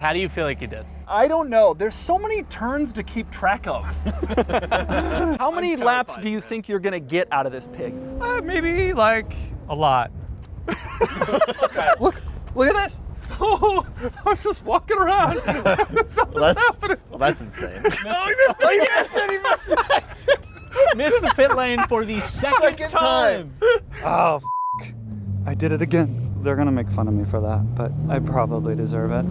How do you feel like you did? I don't know. There's so many turns to keep track of. How many laps do you think you're gonna get out of this pig? Maybe like a lot. Okay. Look at this. Oh, I was just walking around. Well, that's insane. Oh, he missed it. He missed it. Missed the pit lane for the second time. Oh, I did it again. They're gonna make fun of me for that, but I probably deserve it.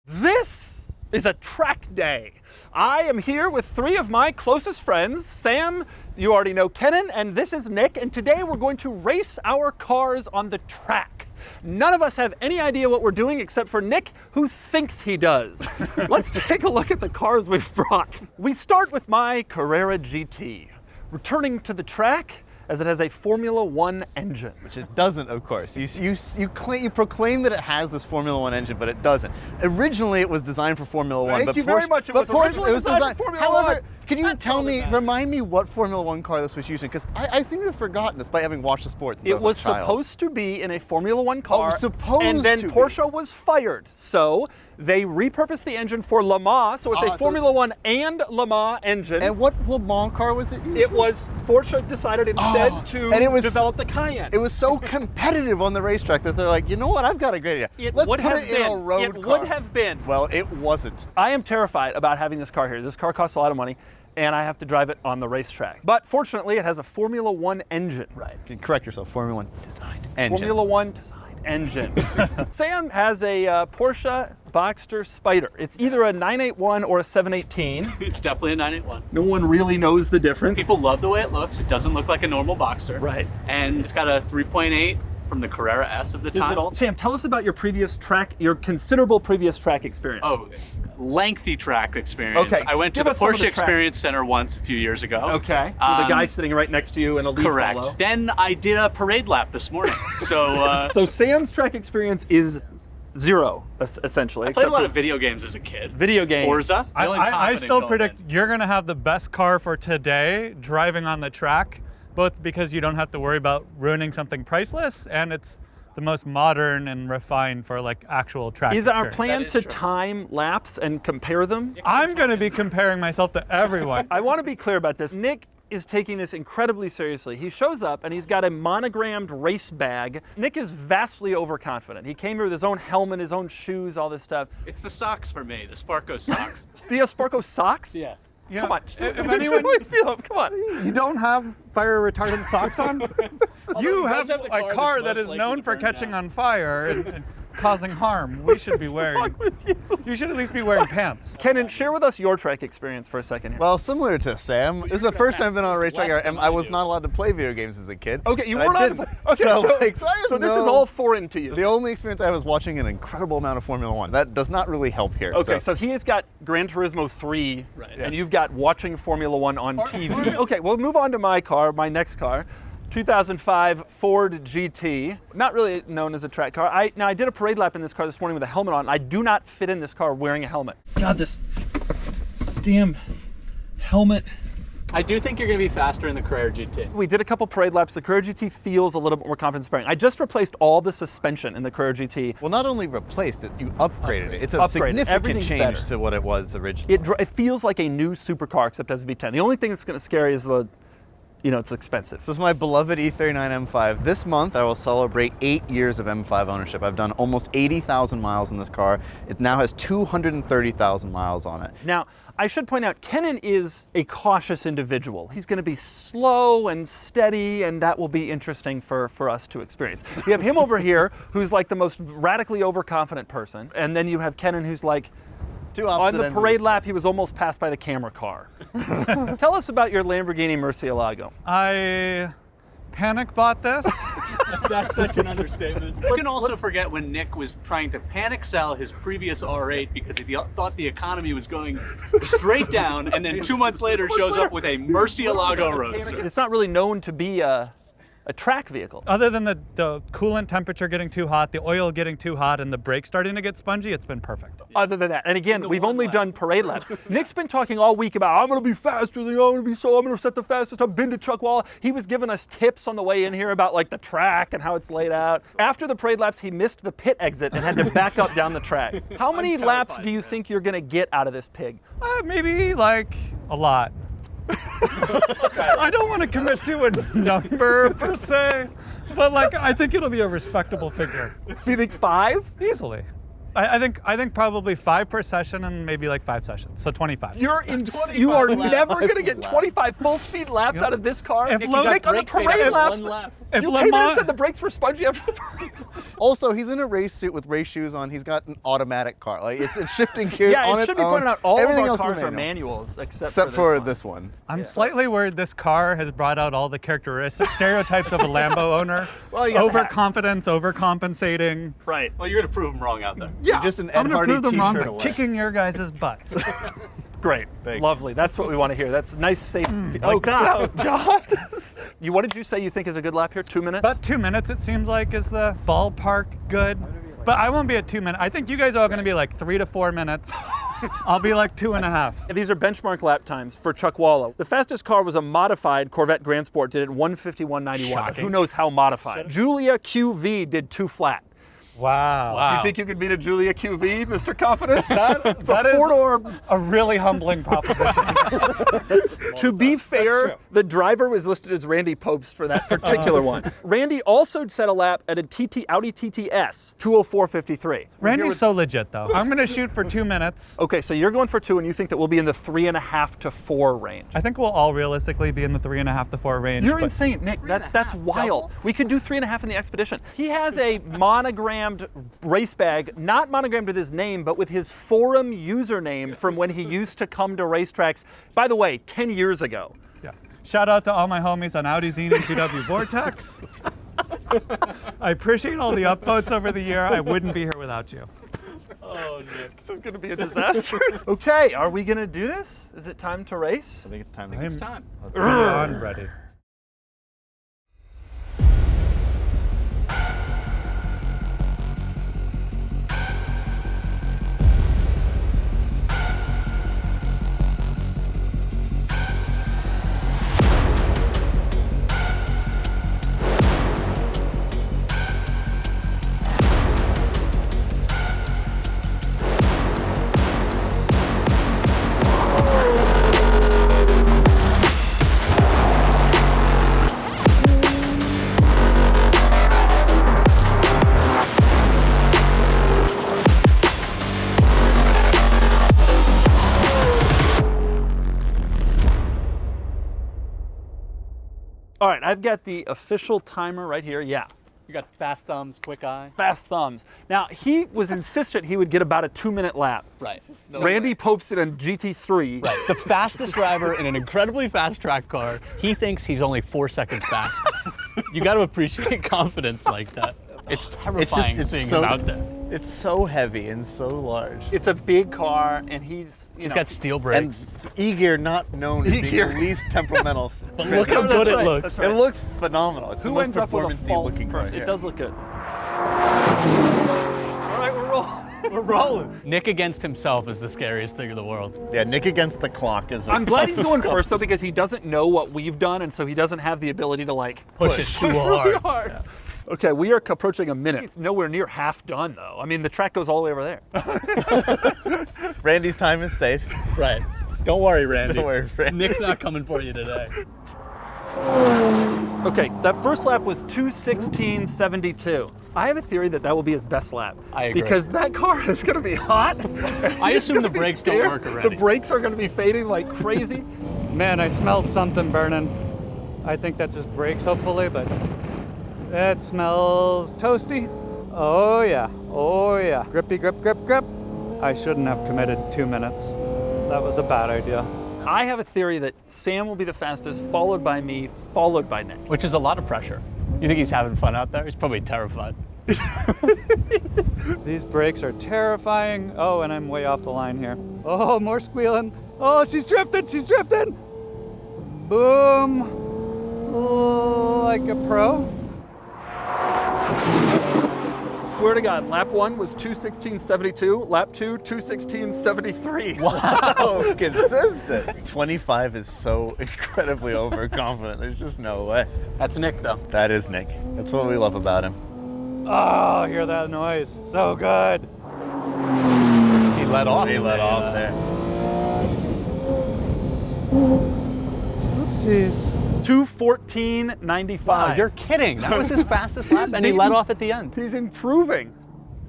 This is a track day. I am here with three of my closest friends. Sam, you already know Kennan, and this is Nick, and today we're going to race our cars on the track. None of us have any idea what we're doing except for Nick, who thinks he does. Let's take a look at the cars we've brought. We start with my Carrera GT, returning to the track as it has a Formula One engine. Which it doesn't, of course. You proclaim that it has this Formula One engine, but it doesn't. Originally, it was designed for Formula One. Thank you very much. It was originally designed for Formula One. However, can you remind me what Formula One car this was using? Because I seem to have forgotten, despite having watched the sport since I was a child. It was supposed to be in a Formula One car, and then Porsche was fired. So they repurposed the engine for Le Mans, so it's a Formula One and Le Mans engine. And what Le Mans car was it using? It was, Porsche decided instead to develop the Cayenne. It was so competitive on the racetrack that they're like, you know what, I've got a great idea. Let's put it in a road car. It would have been. Well, it wasn't. I am terrified about having this car here. This car costs a lot of money, and I have to drive it on the racetrack. But fortunately, it has a Formula One engine. Right. Correct yourself. Formula One designed engine. Formula One designed engine. Sam has a Porsche Boxster Spyder. It's either a 981 or a 718. It's definitely a 981. No one really knows the difference. People love the way it looks. It doesn't look like a normal Boxster. Right. And it's got a 3.8 from the Carrera S of the time. Sam, tell us about your considerable previous track experience. Oh, lengthy track experience. Okay, I went to the Porsche Experience Center once a few years ago. Okay, with a guy sitting right next to you in a lead correct. follow. Then I did a parade lap this morning. So, so Sam's track experience is zero, essentially. I played a lot of video games as a kid. Video games. Forza. I still predict you're gonna have the best car for today driving on the track, both because you don't have to worry about ruining something priceless, and it's the most modern and refined for like actual track Is experience. our plan to time laps and compare them? I'm gonna be comparing myself to everyone. I want to be clear about this. Nick is taking this incredibly seriously. He shows up and he's got a monogrammed race bag. Nick is vastly overconfident. He came here with his own helmet, his own shoes, all this stuff. It's the socks for me, the Sparko socks. The Sparko socks? Yeah. Yeah. Come on. If anyone, come on. you don't have fire retardant socks on? You have have the a car car that that's is most known likely to for burn catching down. on fire and causing harm. We should be wearing. You should at least be wearing pants. Kennan, share with us your track experience for a second here. Well, similar to Sam, this is the first time I've been on a racetrack. I was not allowed to play video games as a kid. Okay, you and weren't I on. didn't. Okay, so this is all foreign to you. The only experience I had was watching an incredible amount of Formula One. That does not really help here. Okay, so he has got Gran Turismo 3, Right. and you've got watching Formula One on TV. Okay, we'll move on to my car, my next car. 2005 Ford GT, not really known as a track car. I did a parade lap in this car this morning with a helmet on. I do not fit in this car wearing a helmet. God, this damn helmet. I do think you're going to be faster in the Carrera GT. We did a couple parade laps. The Carrera GT feels a little bit more confidence-bearing. I just replaced all the suspension in the Carrera GT. Well, not only replaced it, you upgraded it. It's a significant change to what it was originally. It feels like a new supercar, except as a V10. The only thing that's going to scare you is it's expensive. This is my beloved E39 M5. This month, I will celebrate 8 years of M5 ownership. I've done almost 80,000 miles in this car. It now has 230,000 miles on it. Now, I should point out, Kennan is a cautious individual. He's going to be slow and steady, and that will be interesting for us to experience. We have him over here, who's like the most radically overconfident person, and then you have Kennan, who's like, on the parade lap, he was almost passed by the camera car. Tell us about your Lamborghini Murcielago. I panic bought this. That's such an understatement. You can also forget when Nick was trying to panic sell his previous R8 because he thought the economy was going straight down, and then 2 months later shows up with a Murcielago Roadster. It's not really known to be a a track vehicle. Other than the coolant temperature getting too hot, the oil getting too hot, and the brakes starting to get spongy, it's been perfect. Other than that, and again, we've only done parade laps. Nick's been talking all week about, I'm going to be faster than you, I'm going to set the fastest. I've been to Chuckwalla. He was giving us tips on the way in here about like the track and how it's laid out. After the parade laps, he missed the pit exit and had to back up down the track. How many laps do you think you're going to get out of this pig? Maybe like a lot. I don't want to commit to a number per se, but like I think it'll be a respectable figure. Do you think 5? Easily. I think probably 5 per session and maybe like 5 sessions, so 25. You are never going to get 25 full-speed laps out of this car. If Nick, on the parade laps, if you came in and said the brakes were spongy after the parade. Also, he's in a race suit with race shoes on. He's got an automatic car. Like it's shifting gears Yeah, on it its should be own. pointed out all Everything of our else is cars are manual. manuals Except for this one. I'm slightly worried this car has brought out all the characteristics, stereotypes of a Lambo owner. Well, you got overconfidence, overcompensating. Right. Well, you're going to prove them wrong out there. Yeah. You're just an I'm Ed going to Hardy prove them wrong t-shirt by away. kicking your guys' butts. Great. Lovely. That's what we want to hear. That's nice, safe. like that. Oh, God. What did you say you think is a good lap here? 2 minutes? About 2 minutes, it seems like, is the ballpark good. But I won't be at 2 minutes. I think you guys are all going to be like 3 to 4 minutes. I'll be like 2.5. These are benchmark lap times for Chuckwalla. The fastest car was a modified Corvette Grand Sport, did it 1:51.91. Shocking. Who knows how modified? Julia QV did 2 flat. Wow. You think you could beat a Julia QV, Mr. Confidence? It's that a is 4-door. a really humbling proposition. To be fair, the driver was listed as Randy Popst for that particular one. Randy also set a lap at a Audi TTS, 2:04.53. Randy's so legit, though. I'm going to shoot for 2 minutes. Okay, so you're going for 2, and you think that we'll be in the 3.5 to 4 range. I think we'll all realistically be in the 3.5 to 4 range. You're but insane, Nick. That's wild. We could do 3.5 in the Expedition. He has a monogrammed race bag, not monogrammed with his name, but with his forum username from when he used to come to racetracks, by the way, 10 years ago. Yeah. Shout out to all my homies on Audi Zine and GW Vortex. I appreciate all the upvotes over the year. I wouldn't be here without you. Oh, Nick. This is going to be a disaster. Okay, are we going to do this? Is it time to race? I think it's time. It's time. I'm ready. All right, I've got the official timer right here. Yeah. You got fast thumbs, quick eye. Fast thumbs. Now, he was insistent he would get about a 2-minute lap. Right. Randy Popes it on GT3. Right. The fastest driver in an incredibly fast track car, he thinks he's only 4 seconds fast. You got to appreciate confidence like that. It's terrifying seeing him out there. It's so heavy and so large. It's a big car, and he's Got steel And brakes. E-Gear not known as being E-Gear. the least temperamental. But look how good it looks. That's right. It looks phenomenal. It's Who the most ends up with a performance-y fault looking car. first? Yeah. It does look good. All right, we're rolling. We're rolling. Nick against himself is the scariest thing in the world. Yeah, Nick against the clock is. I'm glad he's going first, though, because he doesn't know what we've done, and so he doesn't have the ability to, like, Push it too really hard. hard. Yeah. Okay, we are approaching a minute. It's nowhere near half done, though. I mean, the track goes all the way over there. Randy's time is safe. Right. Don't worry, Randy. Don't worry, Randy. Nick's not coming for you today. Okay, that first lap was 2:16.72. I have a theory that that will be his best lap. I agree. Because that car is going to be hot. I assume He's the gonna be brakes don't scared. work already. The brakes are going to be fading like crazy. Man, I smell something burning. I think that's just brakes, hopefully, but it smells toasty. Oh yeah, oh yeah. Grippy, grip, grip, grip. I shouldn't have committed 2 minutes. That was a bad idea. I have a theory that Sam will be the fastest, followed by me, followed by Nick. Which is a lot of pressure. You think he's having fun out there? He's probably terrified. These brakes are terrifying. Oh, and I'm way off the line here. Oh, more squealing. Oh, she's drifting, she's drifting. Boom. Oh, like a pro. Swear to God, lap 1 was 2:16.72, lap 2, 2:16.73. Oh, consistent. 25 is so incredibly overconfident. There's just no way. That's Nick, though. That is Nick. That's what we love about him. Oh, hear that noise. So good. He let off. He let off there. Oopsies. 2:14.95. Wow, you're kidding. That was his fastest lap, and he let off at the end. He's improving.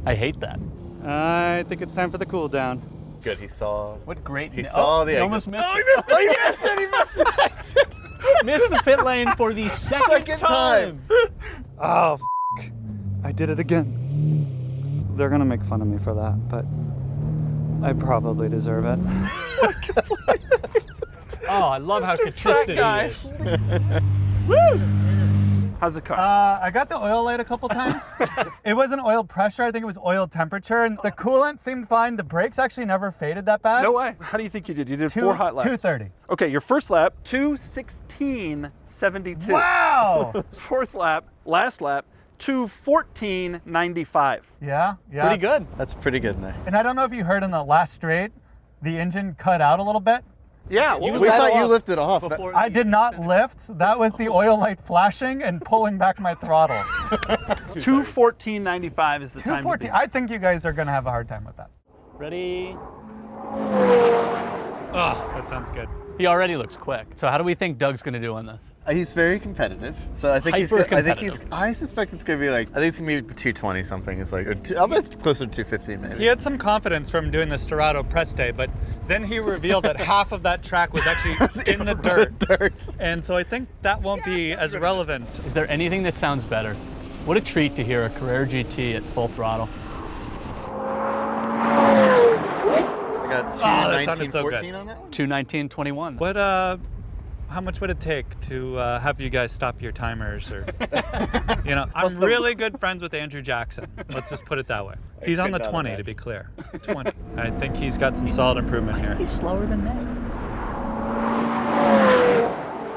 I hate that. I think it's time for the cool down. Good, he saw. What great. He saw the he exit. almost missed Oh, it. he missed it! He missed it! He missed the exit! Missed the pit lane for the second time. Oh, f***. I did it again. They're gonna make fun of me for that, but I probably deserve it. Oh, I love how consistent he is. Woo! How's the car? I got the oil light a couple times. It wasn't oil pressure, I think it was oil temperature, and the coolant seemed fine. The brakes actually never faded that bad. No way. How do you think you did? You did 4 hot laps. 2:30. Okay, your first lap, 2:16.72. Wow! Fourth lap, last lap, 2:14.95. Yeah. Pretty good. That's pretty good, Nick. And I don't know if you heard in the last straight, the engine cut out a little bit. Yeah, You We let thought you off lifted off. before I the- did not lift. That was the oil light flashing and pulling back my throttle. 2:14.95 is the time to 2:14. beat. I think you guys are gonna have a hard time with that. Ready? Oh, that sounds good. He already looks quick. So how do we think Doug's going to do on this? He's very competitive, so I think I suspect it's gonna be like, I think it's gonna be 220 something. It's like, I'll bet it's closer to 215 maybe. He had some confidence from doing the Storado press day, but then he revealed that half of that track was actually in the dirt. And so I think that won't be as relevant. Is there anything that sounds better? What a treat to hear a Carrera GT at full throttle. I got that sounded so 219.14 good. on that one. 2:19.21. What, how much would it take to have you guys stop your timers or, you know, I'm really good friends with Andrew Jackson. Let's just put it that way. He's on the 20 to be clear. 20. I think he's got some solid improvement here. He's slower than Nick.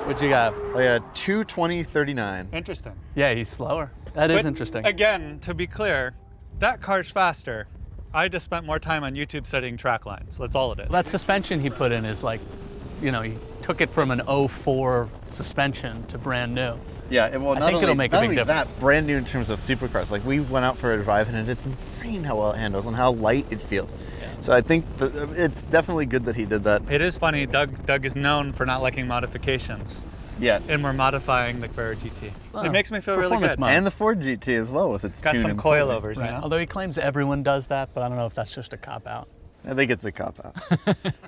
What'd you have? Oh yeah, 220.39. Interesting. Yeah, he's slower. That is But interesting. Again, to be clear, that car's faster. I just spent more time on YouTube studying track lines. That's all it is. That suspension he put in is like, you know, he took it from an 04 suspension to brand new. Yeah, well, I not think only, it'll make a not big only difference. that, brand new in terms of supercars. Like we went out for a drive and it's insane how well it handles and how light it feels. Yeah. So I think it's definitely good that he did that. It is funny, Doug is known for not liking modifications. Yeah. And we're modifying the Carrera GT. Oh, It makes me feel really performance good. mode. And the Ford GT as well with its Got tune some improvement. coilovers, Right. you know? Although he claims everyone does that, but I don't know if that's just a cop-out. I think it's a cop-out.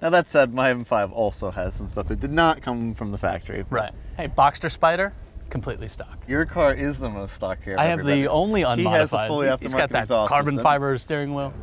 Now that said, my M5 also has some stuff that did not come from the factory. Right. Hey, Boxster Spyder, completely stock. Your car is the most stock here. of I have the everybody's. only unmodified. He has a fully aftermarket He's got that exhaust carbon system. fiber steering wheel.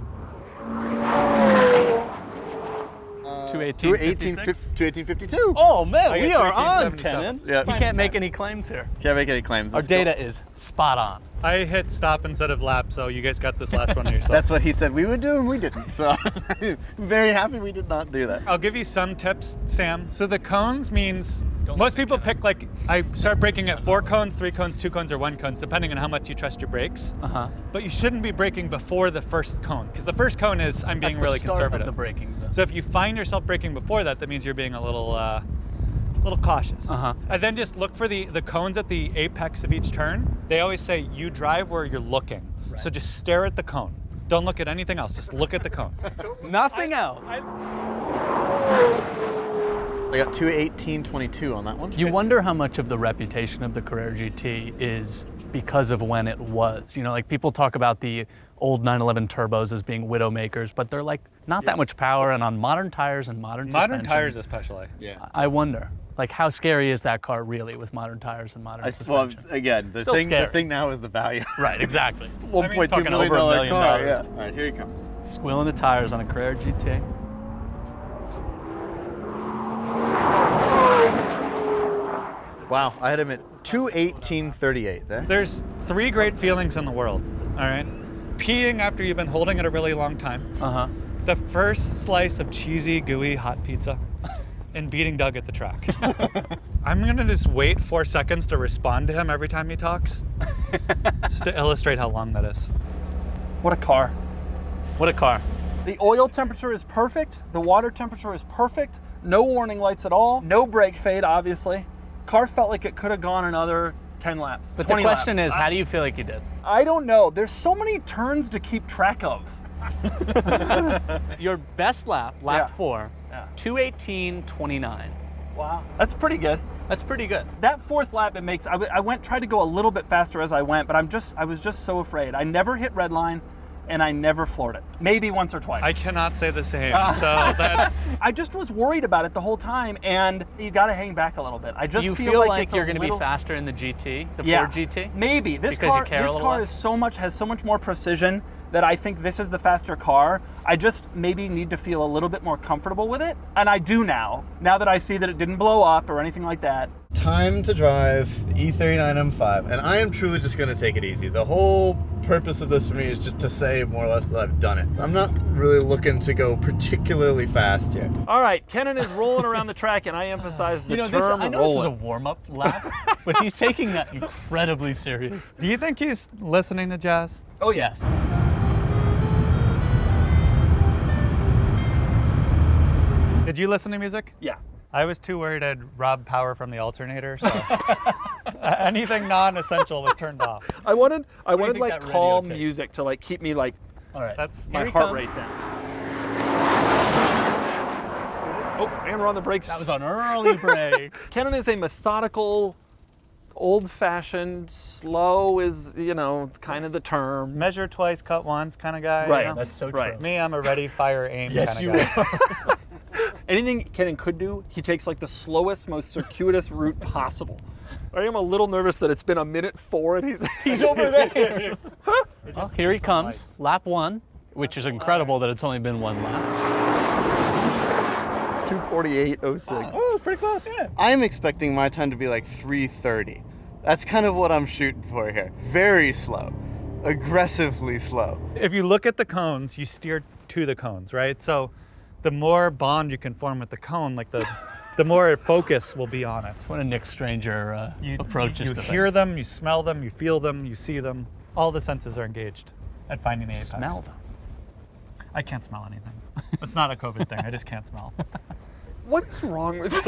218.52. Oh man, I we got are on, 218.77. Kenan. Yeah. He can't make any claims here. Can't make any claims. Our Let's go. data is spot on. I hit stop instead of lap, so you guys got this last one to yourself. That's what he said we would do, and we didn't. So I'm very happy we did not do that. I'll give you some tips, Sam. So the cones means most people pick like, I start braking at 4 cones, 3 cones, 2 cones, or 1 cones, depending on how much you trust your brakes. Uh-huh. But you shouldn't be braking before the first cone, because the first cone is I'm being That's really the start conservative. of the braking. So if you find yourself braking before that, that means you're being a little cautious. Uh-huh. And then just look for the cones at the apex of each turn. They always say you drive where you're looking. Right. So just stare at the cone. Don't look at anything else. Just look at the cone. Nothing else. I got 218.22 on that one. You wonder how much of the reputation of the Carrera GT is because of when it was. You know, like people talk about the old 911 turbos as being widow makers, but they're like not that much power and on modern tires and modern suspension. Tires especially. Yeah. I wonder, like how scary is that car really with modern tires and modern Well, suspension? again, the Still thing scary. now is the value. Right, exactly. It's $1.2 talking million over $1 million. car. Yeah. All right, here he comes. Squealing the tires on a Carrera GT. Wow, I had him at 218.38 there. There's 3 great feelings in the world, all right? Peeing after you've been holding it a really long time. Uh-huh. The first slice of cheesy, gooey hot pizza. in beating Doug at the track. I'm gonna just wait 4 seconds to respond to him every time he talks, just to illustrate how long that is. What a car. What a car. The oil temperature is perfect. The water temperature is perfect. No warning lights at all. No brake fade, obviously. Car felt like it could have gone another 10 laps. But the 20 question laps. is, how do you feel like you did? I don't know. There's so many turns to keep track of. Your best lap, lap Yeah. 4, Yeah. 2:18.29. Wow. That's pretty good. That's pretty good. That fourth lap, it makes, I tried to go a little bit faster as I went, but I was just so afraid. I never hit red line and I never floored it. Maybe once or twice. I cannot say the same. So that I just was worried about it the whole time, and you got to hang back a little bit. I just Do you feel, feel like, like it's you're a going to be little- faster in the GT, the Yeah, Ford GT? maybe. This Because you car, care a this little car less? has so much more precision that I think this is the faster car. I just maybe need to feel a little bit more comfortable with it, and I do now that I see that it didn't blow up or anything like that. Time to drive the E39 M5, and I am truly just going to take it easy. The whole purpose of this for me is just to say more or less that I've done it. I'm not really looking to go particularly fast here. All right, Kennan is rolling around the track, and I emphasize the term I know this is a rolling. warm-up lap, but he's taking that incredibly serious. do you think he's listening to jazz? Oh yes. Did you listen to music? Yeah. I was too worried I'd rob power from the alternator, so anything non-essential was turned off. I wanted do you think like that radio calm takes? music to like keep me like All right, That's my Here he heart comes. rate down. Oh, and we're on the brakes. that was an early break. Kennan is a methodical, old-fashioned, slow is, kind of the term. measure twice, cut once kind of guy. Right. You know? That's so true. Right. Me, I'm a ready, fire, aim Yes, kind you of guy. are. Anything Kennan could do, he takes like the slowest, most circuitous route possible. I am a little nervous that it's been a minute 4 and he's over there. Well, here he comes, lap 1, which is incredible that it's only been 1 lap. 2:48.06. Oh, pretty close. Yeah. I'm expecting my time to be like 3:30. That's kind of what I'm shooting for here. Very slow, aggressively slow. If you look at the cones, you steer to the cones, right? So the more bond you can form with the cone, like the more focus will be on it. What a Nick Stranger You, approaches you to hear things. them, you smell them, you feel them, you see them. All the senses are engaged at finding the apex. Smell them. I can't smell anything. It's not a COVID thing. I just can't smell. What is wrong with this?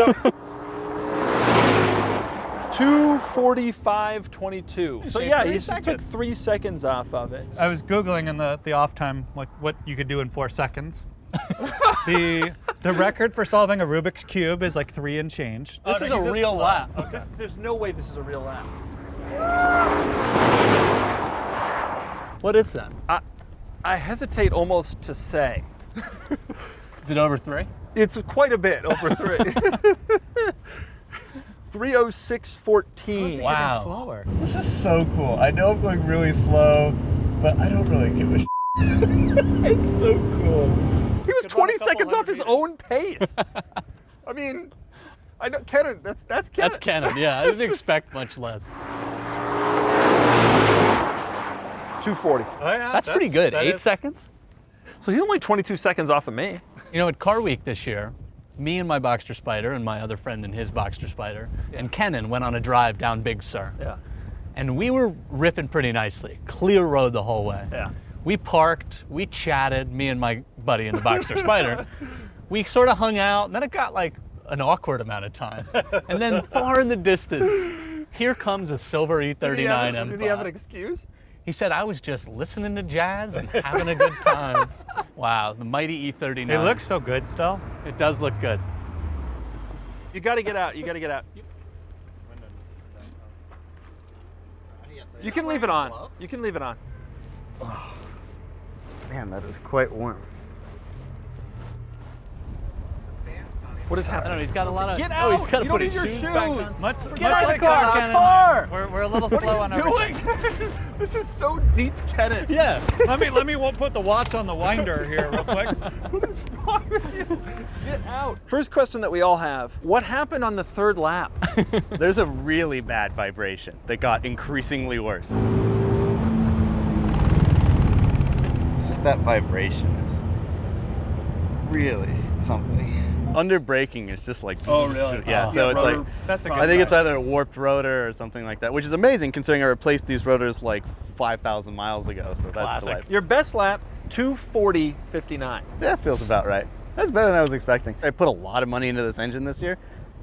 2:45.22. So saved yeah, 3 he took seconds. 3 seconds off of it. I was Googling in the off time what you could do in 4 seconds. The record for solving a Rubik's Cube is like 3 and change. This is a real lap. There's no way this is a real lap. What is that? I hesitate almost to say. Is it over 3? It's quite a bit over 3. 3:06.14. Wow. Slower. This is so cool. I know I'm going really slow, but I don't really give a shit. It's so cool. He was Could run a 20 couple seconds off his hundred own pace. I mean, I know Kennan. That's Kennan. That's Kennan, yeah. I didn't expect much less. 2:40. Oh, yeah, That's pretty good. that 8 is- seconds? So he's only 22 seconds off of me. You know, at Car Week this year, me and my Boxster Spyder and my other friend and his Boxster Spyder and Kennan went on a drive down Big Sur. Yeah. And we were ripping pretty nicely. Clear road the whole way. Yeah. We parked, we chatted, me and my buddy in the Boxster Spyder. We sort of hung out, and then it got like an awkward amount of time. And then far in the distance, here comes a silver E39 M5. Did he have an excuse? He said, I was just listening to jazz and having a good time. Wow, the mighty E39. It looks so good still. It does look good. You got to get out. You got to get out. You can leave it on. You can leave it on. Man, that is quite warm. What is I don't know, happening? he's got a lot of. Get Oh, he's out! got to You put don't his need your shoes back shoes. on. Much Get out of the like car! Kennan, The car! We're a little What slow are on you everything. doing? This is so deep, Kennan. Yeah. let me put the watch on the winder here real quick. What is wrong with you? Get out. First question that we all have. What happened on the 3rd lap? There's a really bad vibration that got increasingly worse. It's just that vibration is really something. under braking, it's just like. Oh, really? Yeah. Oh. So it's like. That's a good I think it's sign. either a warped rotor or something like that, which is amazing considering I replaced these rotors like 5,000 miles ago. So that's Classic. the life. Your best lap, 240.59. That feels about right. That's better than I was expecting. I put a lot of money into this engine this year.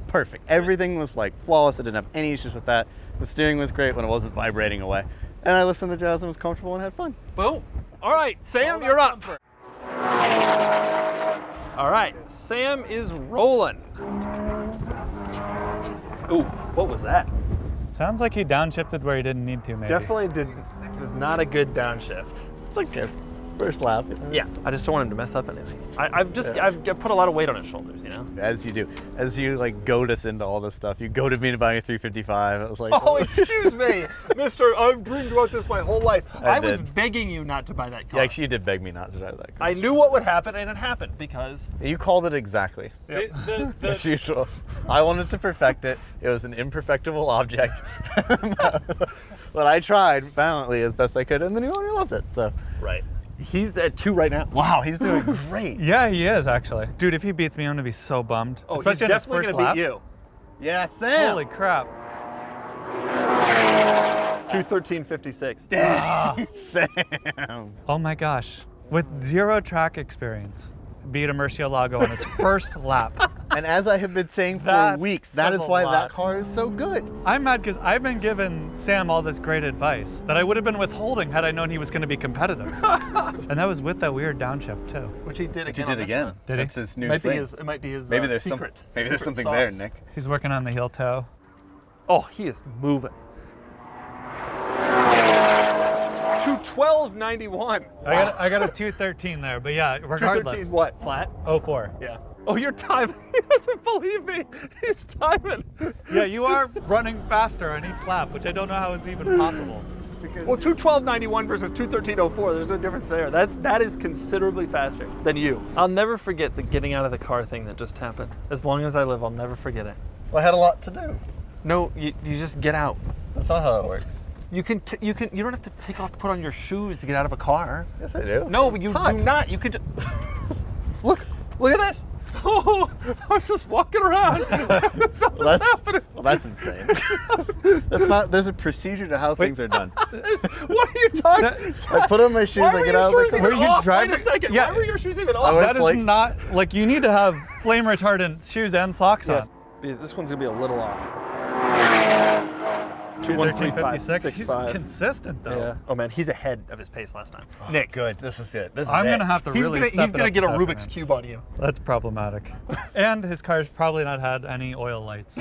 Perfect. Everything was like flawless. I didn't have any issues with that. The steering was great when it wasn't vibrating away. And I listened to jazz and was comfortable and had fun. Boom. All right, Sam, you're up. All right, Sam is rolling. Ooh, what was that? Sounds like he downshifted where he didn't need to, maybe. Definitely didn't. It was not a good downshift. It's like a first lap. You know, Yeah, I just don't want him to mess up anything. I've put a lot of weight on his shoulders, you know? As you do. As you like goad us into all this stuff. You goaded me to buying a 355. I was like, Oh, excuse me, mister, I've dreamed about this my whole life. I was did. begging you not to buy that car. Yeah, actually you did beg me not to drive that car. I knew what would happen, and it happened because... You called it exactly. As usual. I wanted to perfect it. It was an imperfectible object. But I tried valiantly as best I could, and the new owner loves it. So Right. He's at 2 right now. wow, he's doing great. Yeah, he is actually. Dude, if he beats me, I'm gonna be so bummed. Oh, Especially he's on his definitely first going to lap. beat you. Yeah, Sam. Holy crap. 213.56. Dang, Sam. Oh my gosh. With 0 track experience, beat a Murcielago on his first lap. And as I have been saying for That weeks, that says is a why lot. that car is so good. I'm mad because I've been giving Sam all this great advice that I would have been withholding had I known he was going to be competitive. And that was with that weird downshift too. Which he did But you again. did again. Did he? That's his new It thing. might be his Maybe there's secret. maybe there's secret something there, sauce. Nick. He's working on the heel toe. Oh, he is moving. 212.91. I got a 213 there, but yeah, regardless. 213 what? Flat? 04. Yeah. Oh, you're timing. He doesn't believe me. He's timing. Yeah, you are running faster on each lap, which I don't know how is even possible. Well, 212.91 versus 213.04. There's no difference there. That is considerably faster than you. I'll never forget the getting out of the car thing that just happened. As long as I live, I'll never forget it. Well, I had a lot to do. No, you just get out. That's not how it works. You don't have to put on your shoes to get out of a car. Yes, I do. No, but you It's hot. do not. You could. Look at this. Oh, I was just walking around. That's insane. That's not. There's a procedure to how things are done. What are you talking? I put on my shoes. Why I were get your out of shoes the even car. Were you off? driving? Wait a second. Yeah. Why were your shoes even I off? was That is like- not, like, you need to have flame retardant shoes and socks on. This one's gonna be a little off. 213.56. He's 213.56. consistent though. Yeah. Oh man, he's ahead of his pace last time. Nick, Good. This is it. This is I'm it. gonna have to he's really gonna step it get a up this Rubik's afternoon. cube on you. That's problematic. And his car's probably not had any oil lights.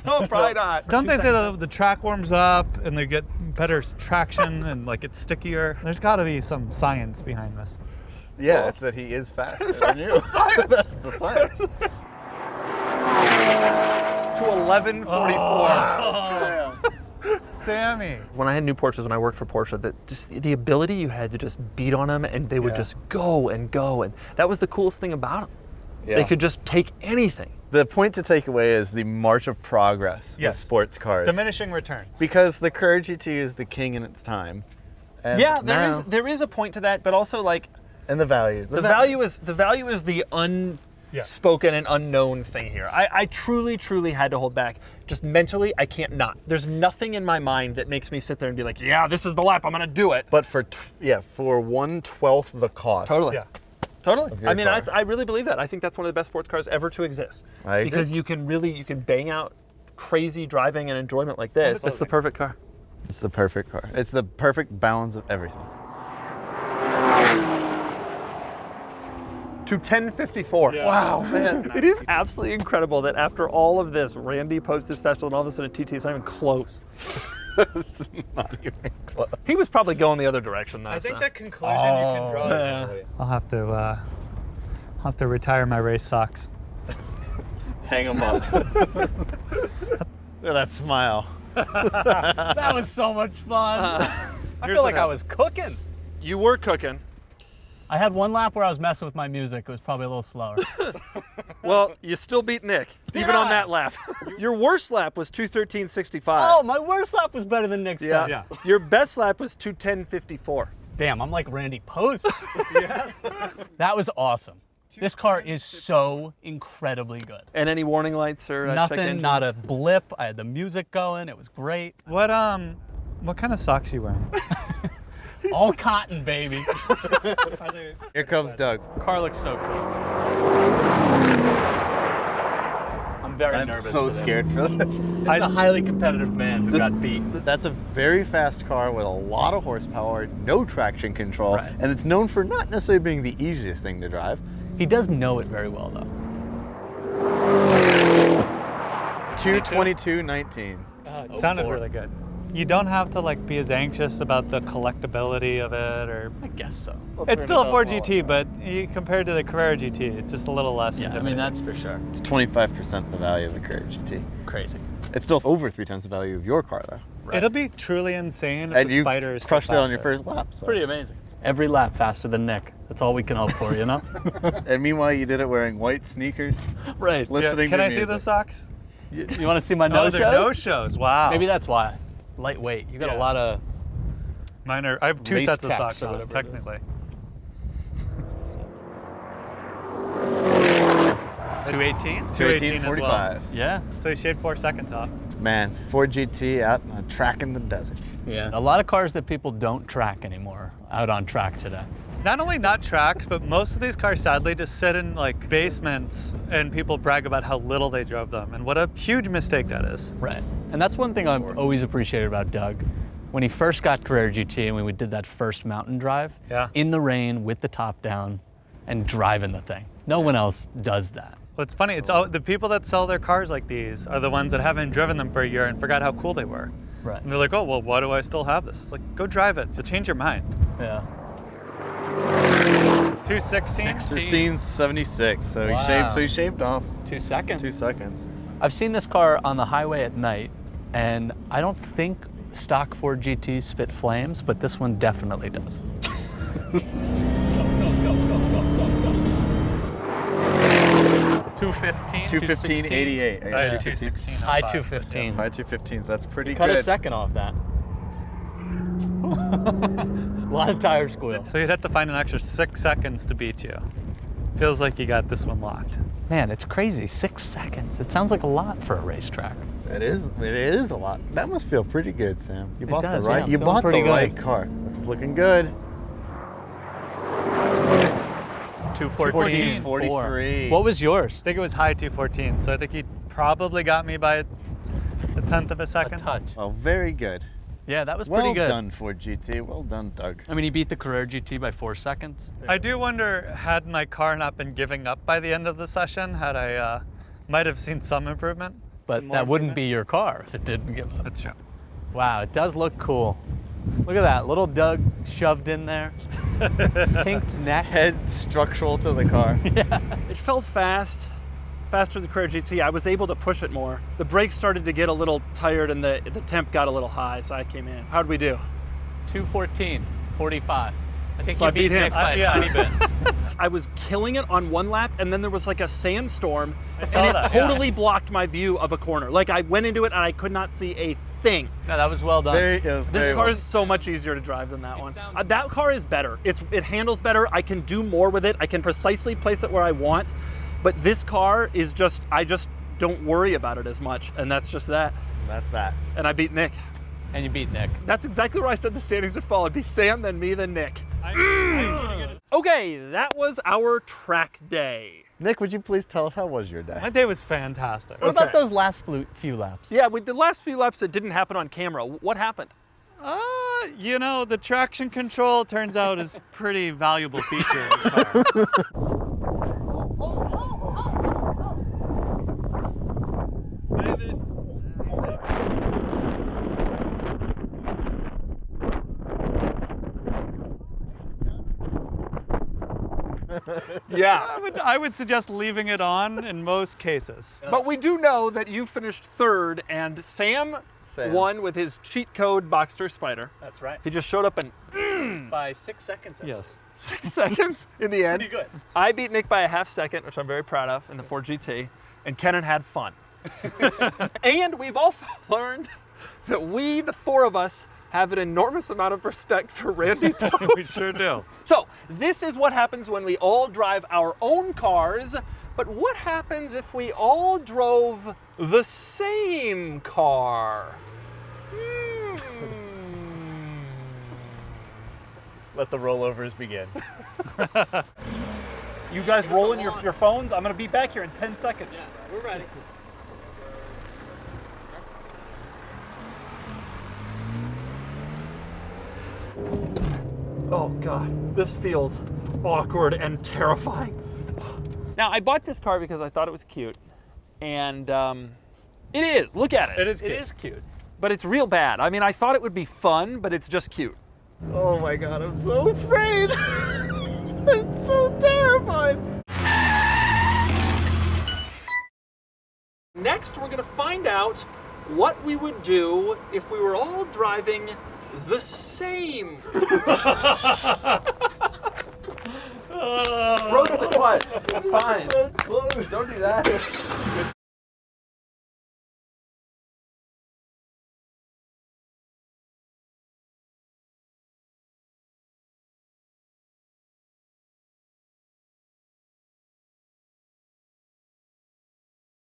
No, probably not. Don't they say that the track warms up and they get better traction and like it's stickier? There's got to be some science behind this. Yeah, it's that he is faster than you. the science. That's the science. To 11:44. Sammy. When I had new Porsches, when I worked for Porsche, just the ability you had to just beat on them and they would Yeah. just go and go, and that was the coolest thing about them. Yeah. They could just take anything. The point to take away is the march of progress Yes. with sports cars. Diminishing returns. Because the Carrera GT is the king in its time. And Yeah, now, there is a point to that, but also like and the values. the value is the unspoken and unknown thing here. I truly had to hold back. Just mentally, I can't not. There's nothing in my mind that makes me sit there and be like, yeah, this is the lap, I'm gonna do it. But for 1/12 the cost. Totally. Yeah. Totally. your I mean, car. I really believe that. I think that's one of the best sports cars ever to exist. I agree. Because you can bang out crazy driving and enjoyment like this. It's the perfect car. It's the perfect car. It's the perfect balance of everything. To 10:54. Yeah. Wow. It is absolutely incredible that after all of this, Randy posts his festival and all of a sudden TT is not even close. It's not even close. He was probably going the other direction though. I think so. that conclusion you can draw. Yeah. I'll have to retire my race socks. Hang them up. Look at that smile. That was so much fun. I here's feel like what I was cooking. You were cooking. I had one lap where I was messing with my music. It was probably a little slower. Well, you still beat Nick, even on that lap. Your worst lap was 213.65. Oh, my worst lap was better than Nick's. yeah. best. Your best lap was 210.54. Damn, I'm like Randy Post. That was awesome. This car is so incredibly good. And any warning lights or check Nothing, engines? not a blip. I had the music going. It was great. What kind of socks you wearing? All cotton, baby. Here comes Doug. Car looks so cool. I'm very I'm nervous. so for this. scared for this. This is a highly competitive man who got beat. That's a very fast car with a lot of horsepower, no traction control, Right. and it's known for not necessarily being the easiest thing to drive. He does know it very well, though. 222.19. It sounded 04. really good. You don't have to like be as anxious about the collectability of it, or I guess so. it's still a Ford GT, but compared to the Carrera GT, it's just a little less. Yeah, I mean, that's for sure. It's 25% the value of the Carrera GT. Crazy. It's still over 3 times the value of your car, though. Right. It'll be truly insane if And the you Spyder is crushed it still on your faster. first lap. So. Pretty amazing. Every lap faster than Nick. That's all we can hope for, you know? And meanwhile, you did it wearing white sneakers, Right. listening Can to I music. see the socks? You want to see my No, no-shows? they're no-shows. Wow. Maybe that's why. Lightweight. You got Yeah. a lot of... Mine are. I have 2 Race sets of techs socks or on, whatever it is. technically. 218? 218 as well. 218.45. Yeah. So you shaved 4 seconds off. Man, Ford GT out on a track in the desert. Yeah. A lot of cars that people don't track anymore out on track today. Not only not tracks, but most of these cars sadly just sit in like basements and people brag about how little they drove them and what a huge mistake that is. Right. And that's one thing I've always appreciated about Doug. When he first got Carrera GT and when we did that first mountain drive, Yeah. in the rain with the top down and driving the thing. No one else does that. Well, it's funny, it's all, the people that sell their cars like these are the ones that haven't driven them for a year and forgot how cool they were. Right. And they're like, oh, well, why do I still have this? It's like, go drive it. You'll change your mind. Yeah. 216? 16.76. So Wow. he shaved off 2 seconds. 2 seconds. I've seen this car on the highway at night, and I don't think stock Ford GTs spit flames, but this one definitely does. 215, 215.88. Oh, yeah, 216. High 215s. High 215s. That's pretty Cut good. a second off that. A lot of tire squeal. So you'd have to find an extra 6 seconds to beat you. Feels like you got this one locked. Man, it's crazy. 6 seconds. It sounds like a lot for a racetrack. It is a lot. That must feel pretty good, Sam. You bought does, the right. yeah, I'm you feeling bought the pretty good. right car. This is looking good. 214. 214.43. What was yours? I think it was high 214, so I think he probably got me by a tenth of a A second. touch. Oh, very good. Yeah, that was Well pretty good. done, Ford GT. Well done, Doug. I mean, he beat the Carrera GT by 4 seconds. I do wonder, had my car not been giving up by the end of the session, had I might have seen some improvement. But Some more that wouldn't be improvement. your car if it didn't give up. That's true. Wow, it does look cool. Look at that, little Doug shoved in there. Kinked neck. Head structural to the car. It felt fast, faster than the Carrera GT. I was able to push it more. The brakes started to get a little tired and the temp got a little high, so I came in. How'd we do? 214, 45. I think So you I beat him. Nick by a Yeah. tiny bit. I was killing it on one lap, and then there was like a sandstorm, saw and it that, yeah. totally blocked my view of a corner. Like I went into it and I could not see a thing. No, that was well done. This car is so much easier to drive than that one. sounds That car is better. It handles better. I can do more with it. I can precisely place it where I want. But this car is just, I just don't worry about it as much, and that's just that. That's that. And I beat Nick. And you beat Nick. That's exactly where I said the standings would fall. It'd be Sam, then me, then Nick. Okay, that was our track day. Nick, would you please tell us how was your day? My day was fantastic. What about those last few laps? Yeah, with the last few laps that didn't happen on camera, what happened? You know, the traction control turns out is a pretty valuable feature of the car. Save it. Yeah. I would suggest leaving it on in most cases. But we do know that you finished third, and Sam won with his cheat code Boxster Spyder. That's right. He just showed up in By 6 seconds. Yes. 6 seconds in the end. Pretty good. I beat Nick by a half second, which I'm very proud of, in the Ford GT, and Kennan had fun. And we've also learned that we, the four of us, have an enormous amount of respect for Randy Post. We sure do. So, this is what happens when we all drive our own cars, but what happens if we all drove the same car? Let the rollovers begin. You guys rolling your phones? I'm gonna be back here in 10 seconds. Yeah, we're ready. Oh God, this feels awkward and terrifying. Now, I bought this car because I thought it was cute, and it is. Look at it. It is cute. It is cute, but it's real bad. I mean, I thought it would be fun, but it's just cute. Oh my God, I'm so afraid. I'm so terrified. Next, we're gonna find out what we would do if we were all driving the same. Roast the butt. It's fine. So close. Don't do that.